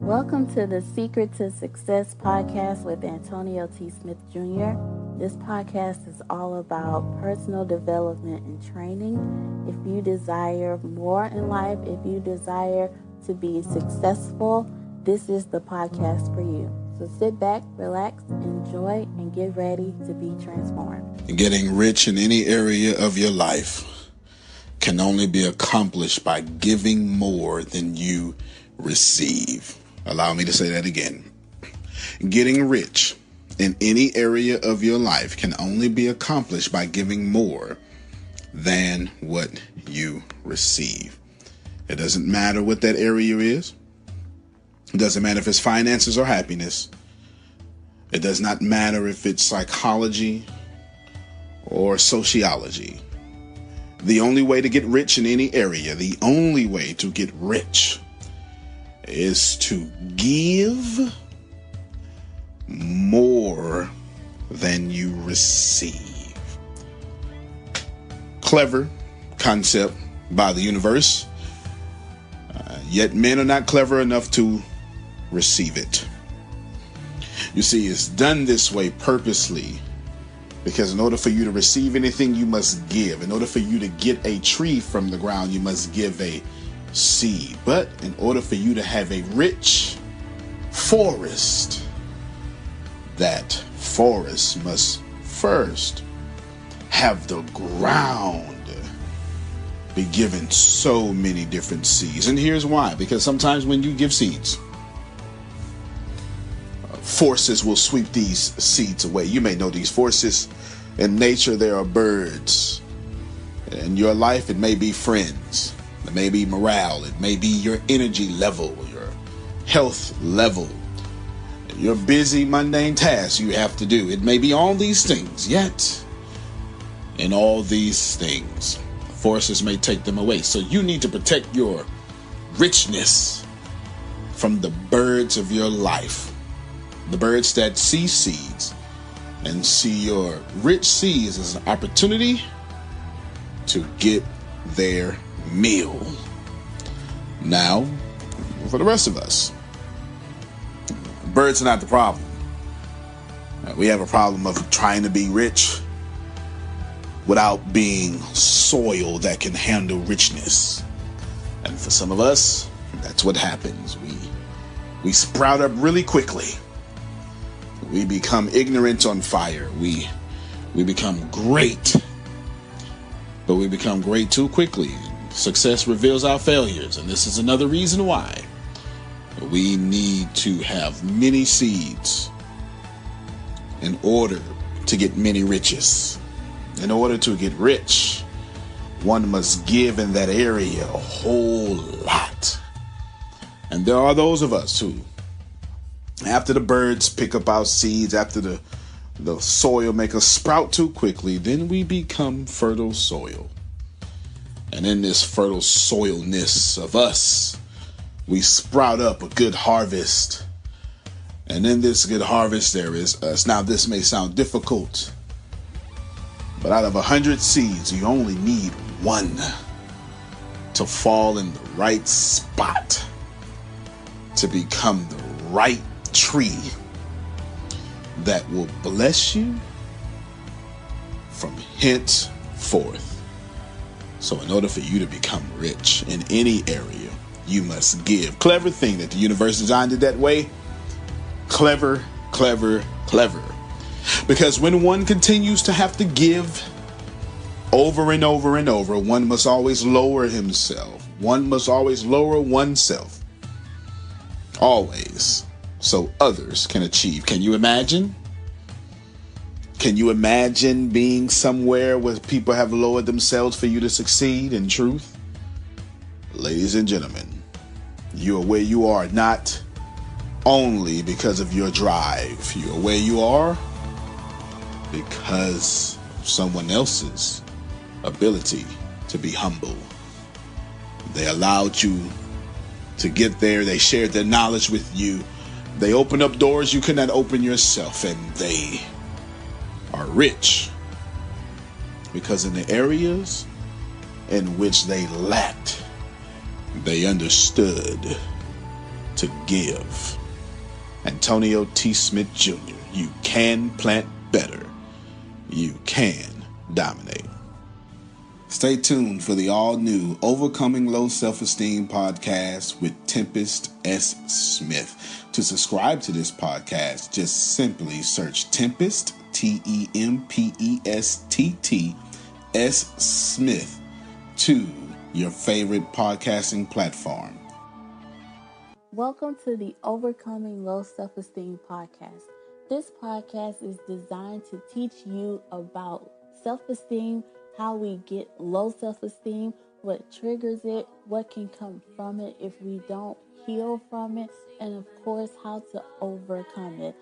Welcome to the Secret to Success podcast with Antonio T. Smith Jr. This podcast is all about personal development and training. If you desire more in life, if you desire to be successful, this is the podcast for you. So sit back, relax, enjoy, and get ready to be transformed. Getting rich in any area of your life can only be accomplished by giving more than you receive. Allow me to say that again. Getting rich in any area of your life can only be accomplished by giving more than what you receive. It doesn't matter what that area is. It doesn't matter if it's finances or happiness. It does not matter if it's psychology or sociology. The only way to get rich in any area, the only way to get rich is to give more than you receive. Clever concept by the universe, yet men are not clever enough to receive it. You see, it's done this way purposely because in order for you to receive anything, you must give. In order for you to get a tree from the ground, you must give a seed. But in order for you to have a rich forest, that forest must first have the ground be given so many different seeds. And here's why. Because sometimes when you give seeds, forces will sweep these seeds away. You may know these forces. In nature, there are birds. In your life, it may be friends. It may be morale. It may be your energy level, your health level, your busy, mundane tasks you have to do. It may be all these things, yet in all these things, forces may take them away. So you need to protect your richness from the birds of your life, the birds that see seeds and see your rich seeds as an opportunity to get their meal. Now, for the rest of us, birds are not the problem. We have a problem of trying to be rich without being soil that can handle richness. And for some of us, that's what happens. We sprout up really quickly. We become ignorant on fire. We become great, but we become great too quickly. Success reveals our failures, and this is another reason why we need to have many seeds in order to get many riches. In order to get rich, one must give in that area a whole lot. And there are those of us who, after the birds pick up our seeds, after the soil make us sprout too quickly, then we become fertile soil. And in this fertile soilness of us, we sprout up a good harvest. And in this good harvest, there is us. Now, this may sound difficult, but out of 100 seeds, you only need one to fall in the right spot to become the right tree that will bless you from henceforth. So in order for you to become rich in any area, you must give. Clever thing that the universe designed it that way. Clever, clever, clever. Because when one continues to have to give over and over and over, one must always lower himself. One must always lower oneself. Always. So others can achieve. Can you imagine? Can you imagine being somewhere where people have lowered themselves for you to succeed in truth? Ladies and gentlemen, you are where you are not only because of your drive. You are where you are because of someone else's ability to be humble. They allowed you to get there. They shared their knowledge with you. They opened up doors you could not open yourself, and they are rich because in the areas in which they lacked, they understood to give. Antonio T. Smith Jr., you can plant better. You can dominate. Stay tuned for the all-new Overcoming Low Self-Esteem podcast with Tempest S. Smith. To subscribe to this podcast, just simply search Tempest, Tempest, S. Smith, to your favorite podcasting platform. Welcome to the Overcoming Low Self-Esteem podcast. This podcast is designed to teach you about self-esteem, how we get low self-esteem, what triggers it, what can come from it if we don't heal from it, and of course, how to overcome it.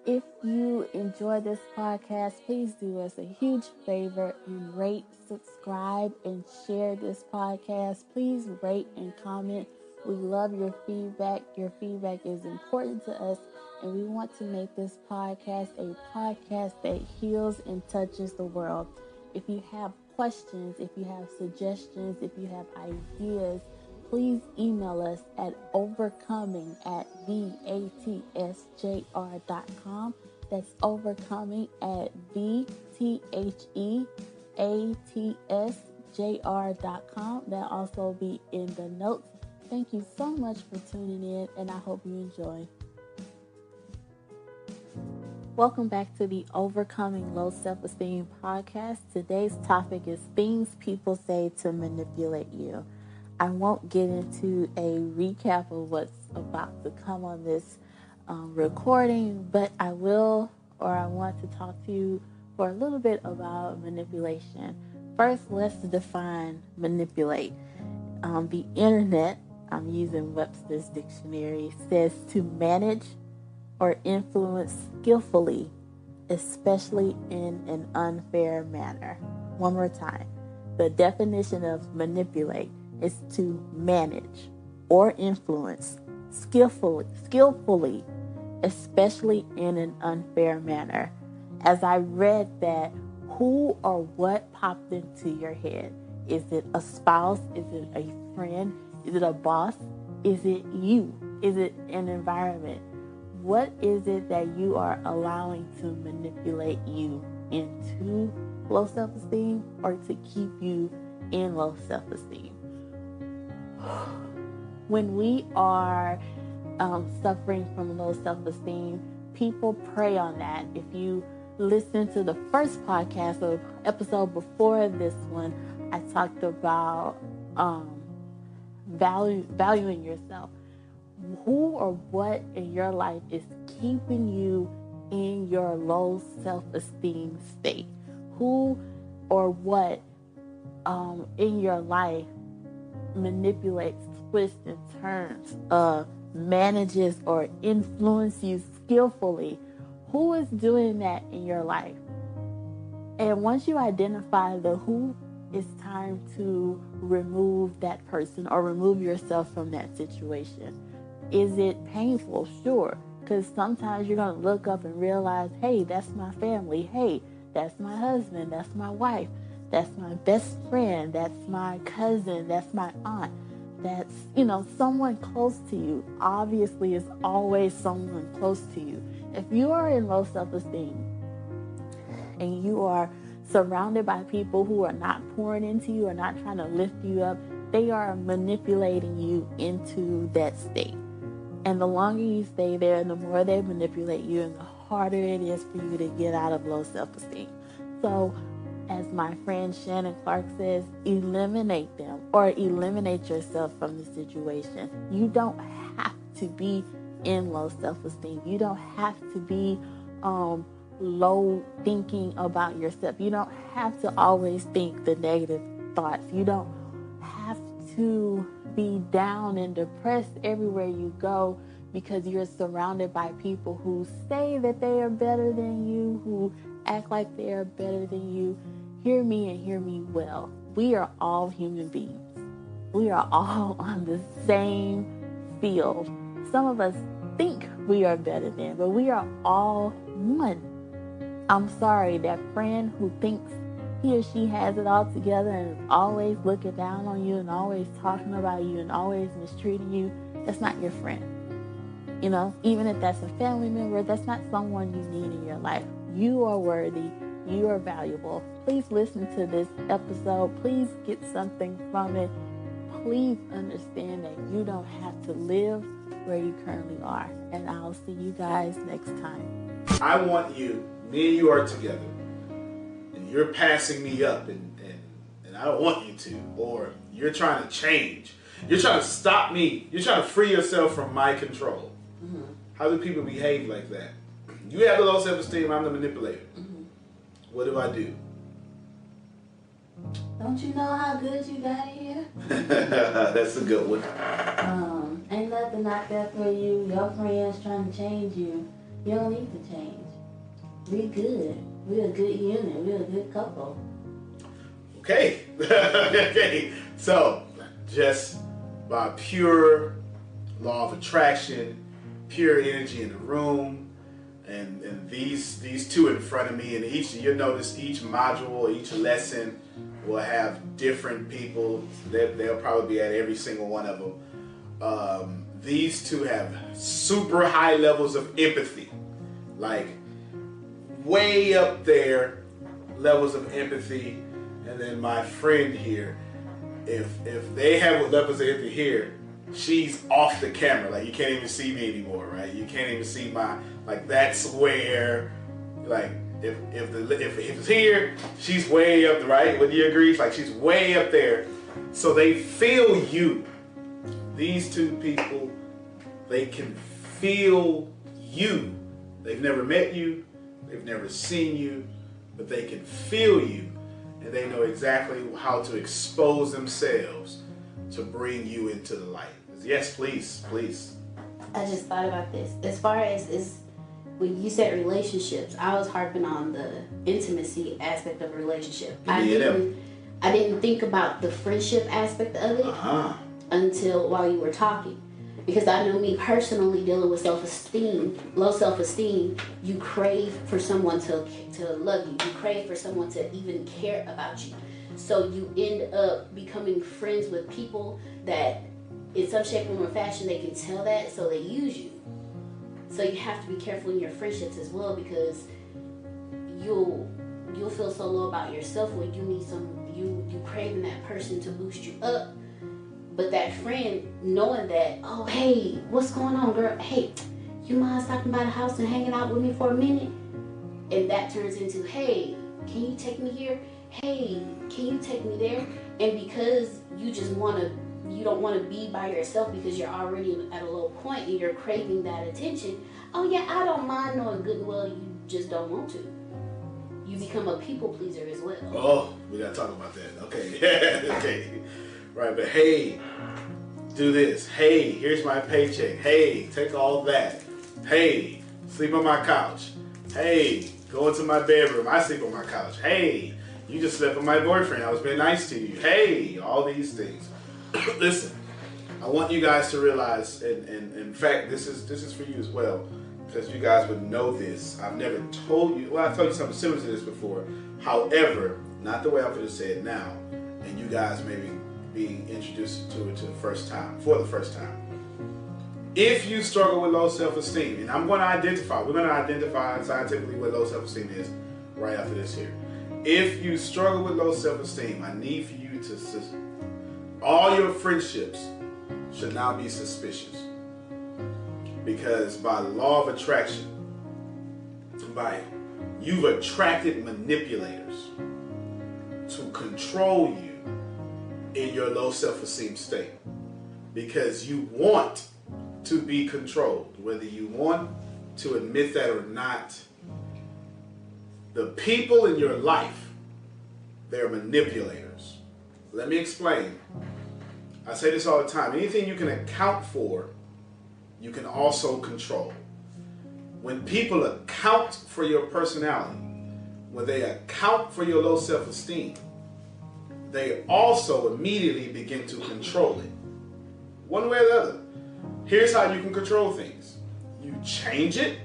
If you enjoy this podcast, please do us a huge favor and rate, subscribe, and share this podcast. Please rate and comment. We love your feedback. Your feedback is important to us, and we want to make this podcast a podcast that heals and touches the world. If you have questions, if you have suggestions, if you have ideas, please email us at overcoming@vatsjr.com. That's overcoming@vatsjr.com. That'll also be in the notes. Thank you so much for tuning in, and I hope you enjoy. Welcome back to the Overcoming Low Self-Esteem podcast. Today's topic is things people say to manipulate you. I won't get into a recap of what's about to come on this recording, but I want to talk to you for a little bit about manipulation. First, let's define manipulate. The internet, I'm using Webster's dictionary, says to manage or influence skillfully, especially in an unfair manner. One more time. The definition of manipulate is to manage or influence skillfully, especially in an unfair manner. As I read that, who or what popped into your head? Is it a spouse? Is it a friend? Is it a boss? Is it you? Is it an environment? What is it that you are allowing to manipulate you into low self-esteem or to keep you in low self-esteem? When we are suffering from low self-esteem, people prey on that. If you listen to the first podcast or episode before this one, I talked about valuing yourself. Who or what in your life is keeping you in your low self-esteem state? Who or what in your life manipulates, twists, and turns, manages or influences you skillfully? Who is doing that in your life? And once you identify the who, it's time to remove that person or remove yourself from that situation. Is it painful? Sure. Because sometimes you're going to look up and realize, hey, that's my family. Hey, that's my husband. That's my wife. That's my best friend. That's my cousin. That's my aunt. That's, someone close to you. Obviously, it's always someone close to you. If you are in low self-esteem and you are surrounded by people who are not pouring into you or not trying to lift you up, they are manipulating you into that state. And the longer you stay there, the more they manipulate you, and the harder it is for you to get out of low self-esteem. So, as my friend Shannon Clark says, eliminate them or eliminate yourself from the situation. You don't have to be in low self-esteem. You don't have to be low thinking about yourself. You don't have to always think the negative thoughts. You don't have to be down and depressed everywhere you go because you're surrounded by people who say that they are better than you, who act like they are better than you. Hear me and hear me well. We are all human beings. We are all on the same field. Some of us think we are better than, but we are all one. I'm sorry, that friend who thinks he or she has it all together and is always looking down on you and always talking about you and always mistreating you, that's not your friend. You know, even if that's a family member, that's not someone you need in your life. You are worthy. You are valuable. Please listen to this episode. Please get something from it. Please understand that you don't have to live where you currently are. And I'll see you guys next time. I want you, me and you are together, and you're passing me up, and I don't want you to, or you're trying to change. You're trying to stop me. You're trying to free yourself from my control. Mm-hmm. How do people behave like that? You have the low self-esteem, I'm the manipulator. Mm-hmm. What do? Don't you know how good you got here? That's a good one. Ain't nothing out there for you. Your friends trying to change you. You don't need to change. We good. We're a good unit. We're a good couple. Okay. Okay. So, just by pure law of attraction, pure energy in the room, and these two in front of me, and you'll notice each module, each lesson will have different people. They'll probably be at every single one of them. These two have super high levels of empathy, like way up there levels of empathy. And then my friend here, if they have levels of empathy here, she's off the camera. Like, you can't even see me anymore, right? You can't even see like, that's where, like, if it's here, she's way up, right? Would you agree? Like, she's way up there. So they feel you. These two people, they can feel you. They've never met you. They've never seen you, but they can feel you. And they know exactly how to expose themselves to bring you into the light. Yes, please. I just thought about this. As far as when you said relationships, I was harping on the intimacy aspect of a relationship. I didn't think about the friendship aspect of it until while you were talking. Because I know me personally, dealing with self-esteem, low self-esteem, you crave for someone to love you. You crave for someone to even care about you. So you end up becoming friends with people that in some shape, form, or fashion, they can tell that, so they use you. So you have to be careful in your friendships as well, because you'll feel so low about yourself where you need you craving that person to boost you up. But that friend, knowing that, oh, hey, what's going on, girl? Hey, you mind stopping by the house and hanging out with me for a minute? And that turns into, hey, can you take me here? Hey, can you take me there? And because you don't want to be by yourself because you're already at a low point and you're craving that attention, oh yeah, I don't mind knowing good and well you just don't want to. You become a people pleaser as well. Oh, we got to talk about that. Okay. Okay. Right, but hey, do this. Hey, here's my paycheck. Hey, take all that. Hey, sleep on my couch. Hey, go into my bedroom. I sleep on my couch. Hey, you just slept with my boyfriend. I was being nice to you. Hey, all these things. Listen, I want you guys to realize, and in fact, this is for you as well, because you guys would know this. I've never told you, well, I told you something similar to this before. However, not the way I'm going to say it now, and you guys maybe being introduced to it for the first time. If you struggle with low self-esteem, and we're going to identify scientifically what low self-esteem is right after this here. If you struggle with low self-esteem, I need for you to, all your friendships should now be suspicious. Because by law of attraction, you've attracted manipulators to control you in your low self-esteem state, because you want to be controlled, whether you want to admit that or not. The people in your life, they're manipulators. Let me explain. I say this all the time. Anything you can account for, you can also control. When people account for your personality, when they account for your low self-esteem, they also immediately begin to control it. One way or the other. Here's how you can control things. You change it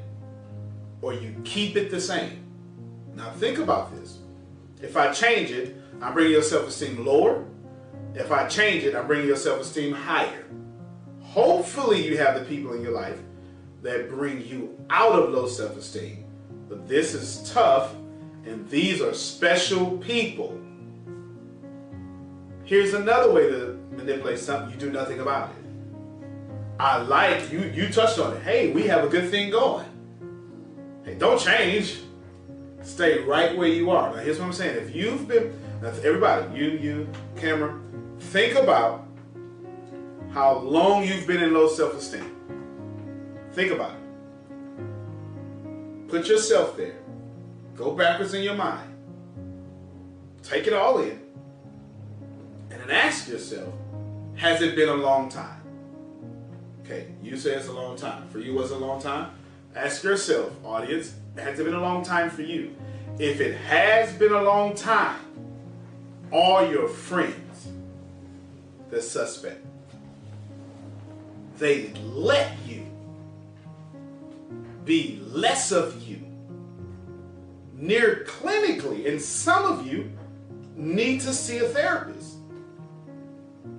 or you keep it the same. Now think about this. If I change it, I'm bringing your self-esteem lower. If I change it, I'm bringing your self-esteem higher. Hopefully you have the people in your life that bring you out of low self-esteem. But this is tough, and these are special people. Here's another way to manipulate something: you do nothing about it. I like you. You touched on it. Hey, we have a good thing going. Hey, don't change. Stay right where you are. Now, here's what I'm saying. If you've been, everybody, you, camera, think about how long you've been in low self-esteem. Think about it. Put yourself there. Go backwards in your mind. Take it all in. And then ask yourself, has it been a long time? Okay, you say it's a long time. For you, was it a long time? Ask yourself, audience, has it been a long time for you? If it has been a long time, all your friends, they're suspect. They let you be less of you, near clinically, and some of you need to see a therapist.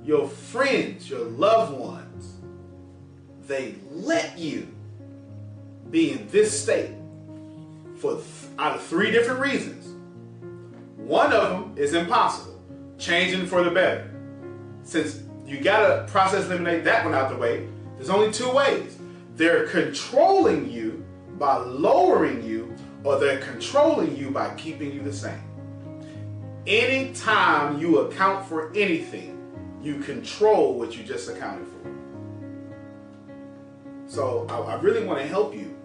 Your friends, your loved ones, they let you be in this state for out of 3 different reasons. One of them is impossible, changing for the better. Since you gotta process eliminate that one out the way, there's only 2 ways. They're controlling you by lowering you, or they're controlling you by keeping you the same. Anytime you account for anything, you control what you just accounted for. So I really want to help you.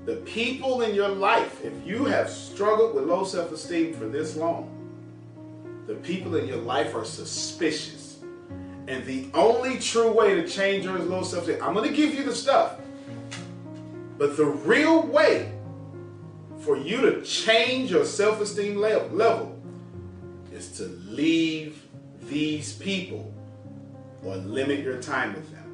The people in your life, if you have struggled with low self-esteem for this long, the people in your life are suspicious. And the only true way to change your low self-esteem, I'm going to give you the stuff, but the real way for you to change your self-esteem level is to leave these people or limit your time with them.